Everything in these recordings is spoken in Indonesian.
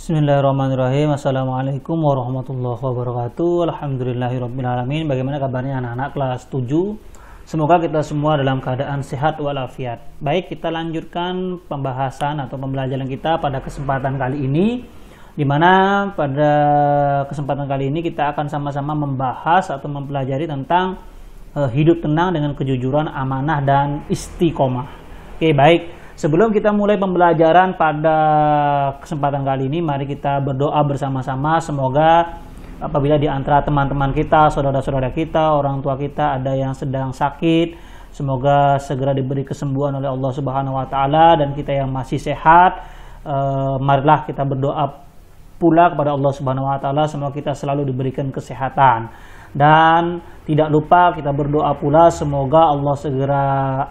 Bismillahirrahmanirrahim. Assalamualaikum warahmatullahi wabarakatuh. Alhamdulillahirrabbilalamin. Bagaimana kabarnya anak-anak kelas 7? Semoga kita semua dalam keadaan sehat walafiat. Baik, kita lanjutkan pembahasan atau pembelajaran kita pada kesempatan kali ini, di mana pada kesempatan kali ini kita akan sama-sama membahas atau mempelajari tentang hidup tenang dengan kejujuran, amanah, dan istiqomah. Oke, baik. Sebelum kita mulai pembelajaran pada kesempatan kali ini, mari kita berdoa bersama-sama. Semoga apabila di antara teman-teman kita, saudara-saudara kita, orang tua kita ada yang sedang sakit, semoga segera diberi kesembuhan oleh Allah Subhanahu wa taala, dan kita yang masih sehat, marilah kita berdoa pula kepada Allah Subhanahu wa taala semoga kita selalu diberikan kesehatan. Dan tidak lupa kita berdoa pula semoga Allah segera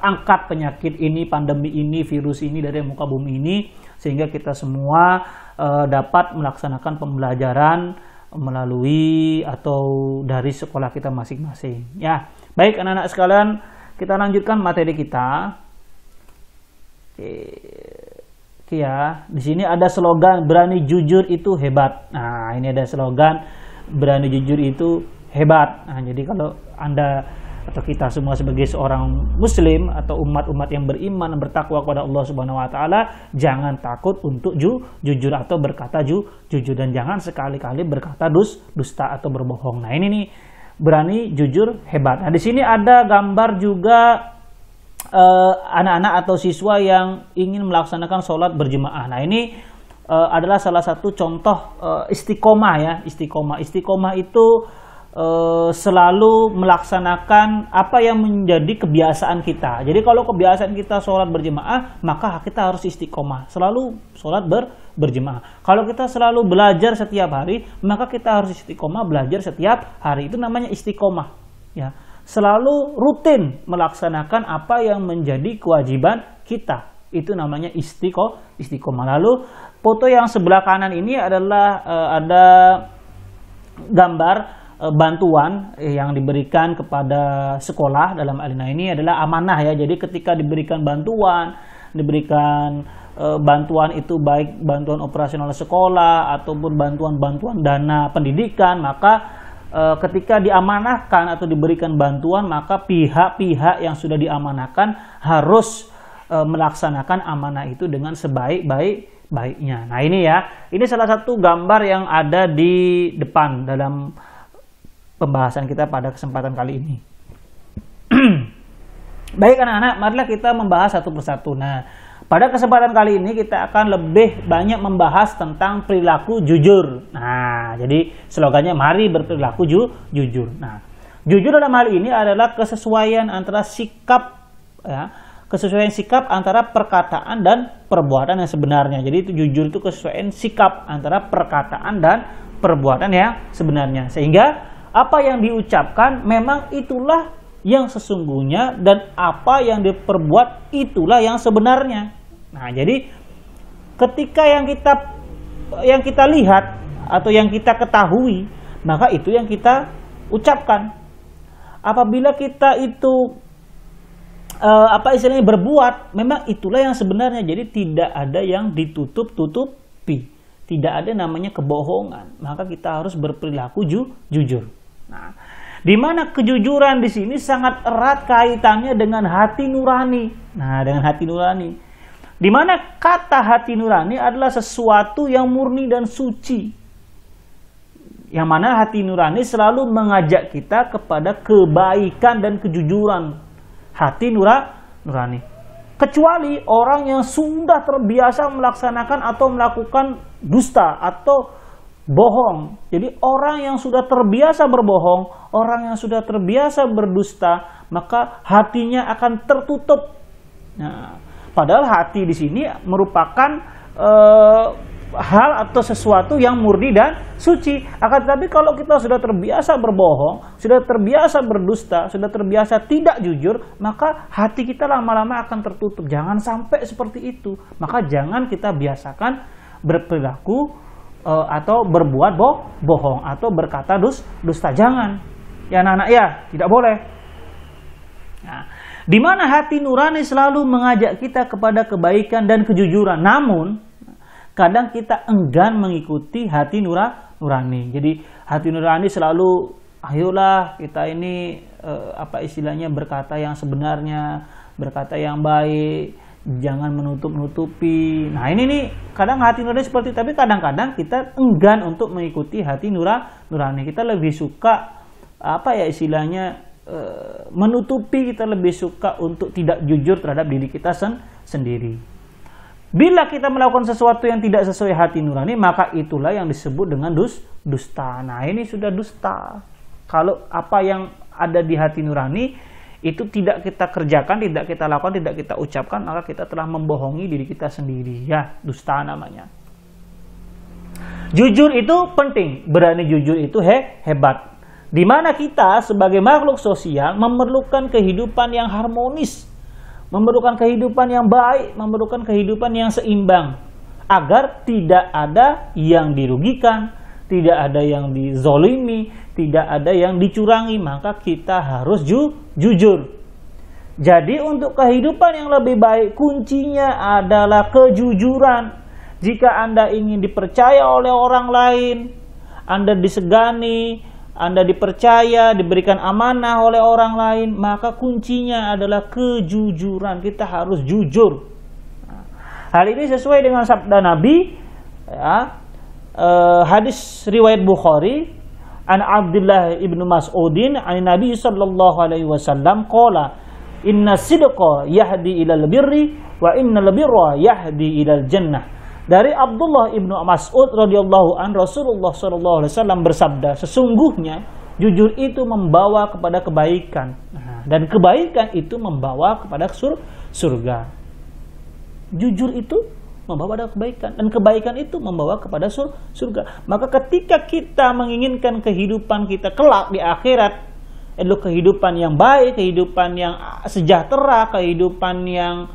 angkat penyakit ini, pandemi ini, virus ini dari muka bumi ini, sehingga kita semua dapat melaksanakan pembelajaran melalui atau dari sekolah kita masing-masing. Ya, baik anak-anak sekalian, kita lanjutkan materi kita. Oke ya, di sini ada slogan berani jujur itu hebat. Nah, ini ada slogan berani jujur itu hebat. Nah, jadi kalau Anda atau kita semua sebagai seorang muslim atau umat-umat yang beriman dan bertakwa kepada Allah Subhanahu wa taala, jangan takut untuk jujur atau berkata jujur, dan jangan sekali-kali berkata dusta atau berbohong. Nah, ini nih berani jujur hebat. Nah, di sini ada gambar juga anak-anak atau siswa yang ingin melaksanakan sholat berjemaah. Nah, ini adalah salah satu contoh istiqomah ya. Istiqomah itu selalu melaksanakan apa yang menjadi kebiasaan kita. Jadi kalau kebiasaan kita sholat berjemaah, maka kita harus istiqomah, selalu sholat berjemaah. Kalau kita selalu belajar setiap hari, maka kita harus istiqomah belajar setiap hari. Itu namanya istiqomah ya. Selalu rutin melaksanakan apa yang menjadi kewajiban kita. Itu namanya istiqomah. Lalu foto yang sebelah kanan ini adalah ada gambar bantuan yang diberikan kepada sekolah. Dalam alina ini adalah amanah ya. Jadi ketika diberikan bantuan itu baik bantuan operasional sekolah ataupun bantuan dana pendidikan, maka ketika diamanahkan atau diberikan bantuan, maka pihak-pihak yang sudah diamanahkan harus melaksanakan amanah itu dengan sebaik-baiknya. Nah, ini ya, ini salah satu gambar yang ada di depan dalam pembahasan kita pada kesempatan kali ini. Baik anak-anak, marilah kita membahas satu persatu. Nah, pada kesempatan kali ini kita akan lebih banyak membahas tentang perilaku jujur. Nah, jadi slogannya mari berperilaku jujur. Nah, jujur dalam hal ini adalah kesesuaian antara sikap ya, kesesuaian sikap antara perkataan dan perbuatan yang sebenarnya. Jadi itu jujur itu kesesuaian sikap antara perkataan dan perbuatan yang sebenarnya. Sehingga apa yang diucapkan memang itulah yang sesungguhnya, dan apa yang diperbuat itulah yang sebenarnya. Nah, jadi ketika yang kita lihat atau yang kita ketahui, maka itu yang kita ucapkan. Apabila kita itu berbuat, memang itulah yang sebenarnya. Jadi tidak ada yang ditutup-tutupi, tidak ada namanya kebohongan. Maka kita harus berperilaku jujur. Nah, di mana kejujuran di sini sangat erat kaitannya dengan hati nurani. Nah, dengan hati nurani, di mana kata hati nurani adalah sesuatu yang murni dan suci, yang mana hati nurani selalu mengajak kita kepada kebaikan dan kejujuran. Hati nurani. Kecuali orang yang sudah terbiasa melaksanakan atau melakukan dusta atau bohong. Jadi orang yang sudah terbiasa berbohong, orang yang sudah terbiasa berdusta, maka hatinya akan tertutup. Nah, padahal hati di sini merupakan hal atau sesuatu yang murni dan suci. Akan tetapi kalau kita sudah terbiasa berbohong, sudah terbiasa berdusta, sudah terbiasa tidak jujur, maka hati kita lama-lama akan tertutup. Jangan sampai seperti itu. Maka jangan kita biasakan berperilaku atau berbuat bohong atau berkata dusta. Jangan ya anak-anak ya, tidak boleh. Nah, di mana hati nurani selalu mengajak kita kepada kebaikan dan kejujuran. Namun kadang kita enggan mengikuti hati nurani. Jadi hati nurani selalu, ayolah kita ini istilahnya berkata yang sebenarnya, berkata yang baik, jangan menutup-nutupi. Nah ini nih kadang hati nurani seperti itu, tapi kadang-kadang kita enggan untuk mengikuti hati nurani. Kita lebih suka menutupi, kita lebih suka untuk tidak jujur terhadap diri kita sendiri. Bila kita melakukan sesuatu yang tidak sesuai hati nurani, maka itulah yang disebut dengan dusta. Nah ini sudah dusta. Kalau apa yang ada di hati nurani itu tidak kita kerjakan, tidak kita lakukan, tidak kita ucapkan, maka kita telah membohongi diri kita sendiri. Ya, dusta namanya. Jujur itu penting, berani jujur itu hebat. Di mana kita sebagai makhluk sosial memerlukan kehidupan yang harmonis, memerlukan kehidupan yang baik, memerlukan kehidupan yang seimbang, agar tidak ada yang dirugikan, tidak ada yang dizolimi, tidak ada yang dicurangi. Maka kita harus jujur. Jadi untuk kehidupan yang lebih baik, kuncinya adalah kejujuran. Jika Anda ingin dipercaya oleh orang lain, Anda disegani, Anda dipercaya, diberikan amanah oleh orang lain, maka kuncinya adalah kejujuran. Kita harus jujur. Hal ini sesuai dengan sabda Nabi, ya, hadis riwayat Bukhari, an Abdullah ibnu Mas'udin, an Nabi sallallahu alaihi wasallam, qala, inna sidqa yahdi ilal birri, wa innal birra yahdi ilal jannah. Dari Abdullah ibnu Mas'ud radhiyallahu an, Rasulullah sallallahu alaihi wasallam bersabda, sesungguhnya jujur itu membawa kepada kebaikan, dan kebaikan itu membawa kepada surga. Jujur itu membawa kepada kebaikan, dan kebaikan itu membawa kepada surga. Maka ketika kita menginginkan kehidupan kita kelak di akhirat, adalah kehidupan yang baik, kehidupan yang sejahtera, kehidupan yang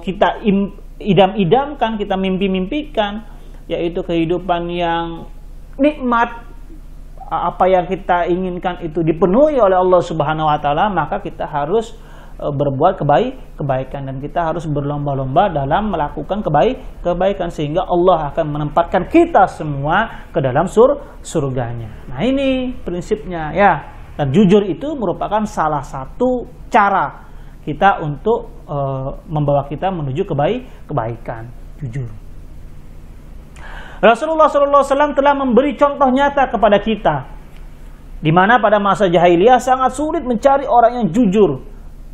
kita idam-idamkan, kita mimpi-mimpikan, yaitu kehidupan yang nikmat, apa yang kita inginkan itu dipenuhi oleh Allah Subhanahu wa taala, maka kita harus berbuat kebaikan, dan kita harus berlomba-lomba dalam melakukan kebaikan sehingga Allah akan menempatkan kita semua ke dalam surganya. Nah, ini prinsipnya ya. Dan jujur itu merupakan salah satu cara kita untuk membawa kita menuju kebaikan. Jujur. Rasulullah SAW telah memberi contoh nyata kepada kita, di mana pada masa jahiliyah sangat sulit mencari orang yang jujur,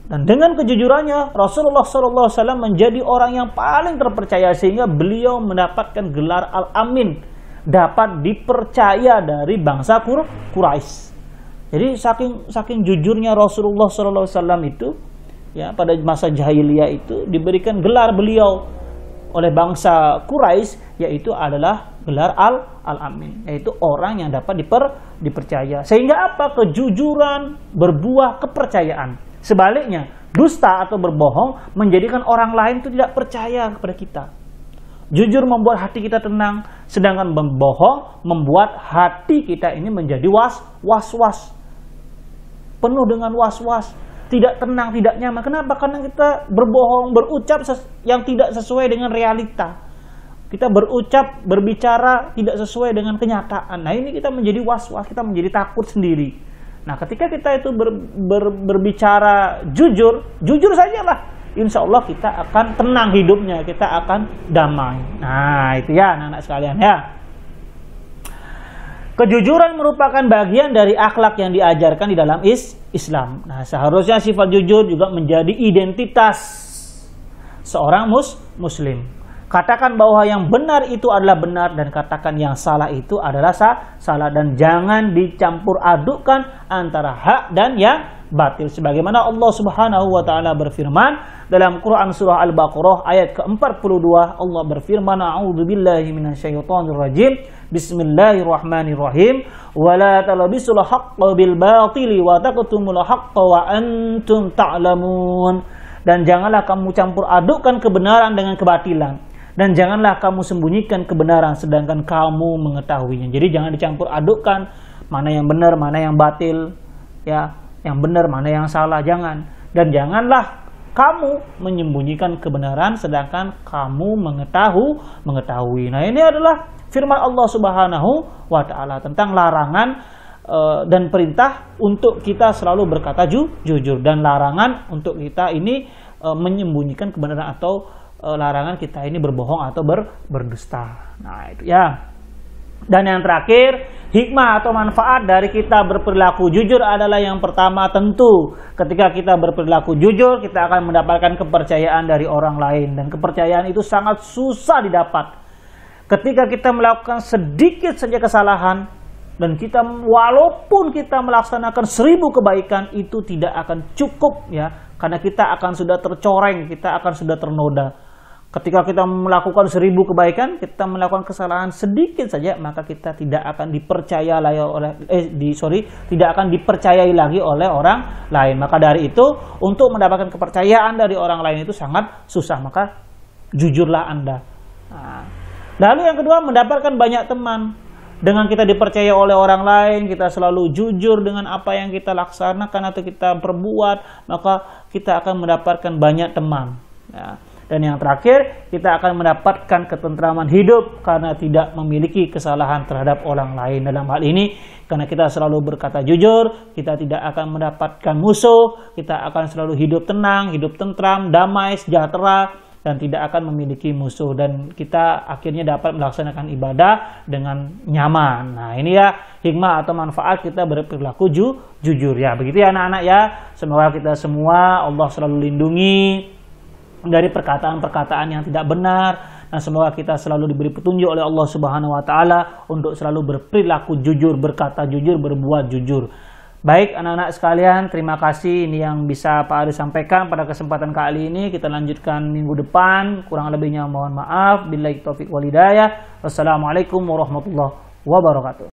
dan dengan kejujurannya Rasulullah SAW menjadi orang yang paling terpercaya, sehingga beliau mendapatkan gelar Al-Amin, dapat dipercaya dari bangsa Quraisy. Jadi saking jujurnya Rasulullah SAW itu, ya, pada masa jahiliyah itu diberikan gelar beliau oleh bangsa Quraisy, yaitu adalah gelar Al-Amin, yaitu orang yang dapat dipercaya. Sehingga apa? Kejujuran berbuah kepercayaan. Sebaliknya, dusta atau berbohong menjadikan orang lain itu tidak percaya kepada kita. Jujur membuat hati kita tenang, sedangkan berbohong membuat hati kita ini menjadi was-was, penuh dengan was-was, tidak tenang, tidak nyaman. Kenapa? Karena kita berbohong, berucap yang tidak sesuai dengan realita. Kita berucap, berbicara tidak sesuai dengan kenyataan. Nah, ini kita menjadi was-was, kita menjadi takut sendiri. Nah, ketika kita itu berbicara jujur sajalah, insya Allah kita akan tenang hidupnya, kita akan damai. Nah, itu ya anak-anak sekalian ya. Kejujuran merupakan bagian dari akhlak yang diajarkan di dalam Islam. Nah, seharusnya sifat jujur juga menjadi identitas seorang muslim. Katakan bahwa yang benar itu adalah benar, dan katakan yang salah itu adalah salah, dan jangan dicampur adukkan antara hak dan yang batil. Sebagaimana Allah Subhanahu wa taala berfirman dalam Quran surah Al-Baqarah ayat ke-42, Allah berfirman, a'udzubillahi minasyaitonir rajim. Bismillahirrahmanirrahim. Wa la talbisul haqqo bil batili wa taqtumul haqqo wa antum ta'lamun. Dan janganlah kamu campur adukkan kebenaran dengan kebatilan, dan janganlah kamu sembunyikan kebenaran sedangkan kamu mengetahuinya. Jadi jangan dicampur adukkan mana yang benar, mana yang batil, ya, yang benar mana yang salah, jangan. Dan janganlah kamu menyembunyikan kebenaran sedangkan kamu mengetahui. Nah, ini adalah firman Allah Subhanahu wa taala tentang larangan dan perintah untuk kita selalu berkata jujur, dan larangan untuk kita ini menyembunyikan kebenaran, atau larangan kita ini berbohong atau berdusta. Nah, itu ya. Dan yang terakhir, hikmah atau manfaat dari kita berperilaku jujur adalah yang pertama, tentu ketika kita berperilaku jujur kita akan mendapatkan kepercayaan dari orang lain, dan kepercayaan itu sangat susah didapat. Ketika kita melakukan sedikit saja kesalahan dan kita, walaupun kita melaksanakan 1000 kebaikan, itu tidak akan cukup ya, karena kita akan sudah tercoreng, kita akan sudah ternoda. Ketika kita melakukan 1000 kebaikan, kita melakukan kesalahan sedikit saja, maka kita tidak akan tidak akan dipercayai lagi oleh orang lain. Maka dari itu, untuk mendapatkan kepercayaan dari orang lain itu sangat susah. Maka jujurlah Anda. Nah, lalu yang kedua, mendapatkan banyak teman. Dengan kita dipercaya oleh orang lain, kita selalu jujur dengan apa yang kita laksanakan atau kita perbuat, maka kita akan mendapatkan banyak teman. Ya. Dan yang terakhir, kita akan mendapatkan ketentraman hidup karena tidak memiliki kesalahan terhadap orang lain. Dalam hal ini, karena kita selalu berkata jujur, kita tidak akan mendapatkan musuh, kita akan selalu hidup tenang, hidup tentram, damai, sejahtera, dan tidak akan memiliki musuh. Dan kita akhirnya dapat melaksanakan ibadah dengan nyaman. Nah, ini ya hikmah atau manfaat kita berperilaku jujur ya. Begitu ya anak-anak ya. Semoga kita semua Allah selalu lindungi dari perkataan-perkataan yang tidak benar, dan semoga kita selalu diberi petunjuk oleh Allah Subhanahu wa taala untuk selalu berperilaku jujur, berkata jujur, berbuat jujur. Baik anak-anak sekalian, terima kasih, ini yang bisa Pak Ari sampaikan pada kesempatan kali ini. Kita lanjutkan minggu depan, kurang lebihnya mohon maaf. Billahi taufiq wal hidayah. Wassalamualaikum warahmatullahi wabarakatuh.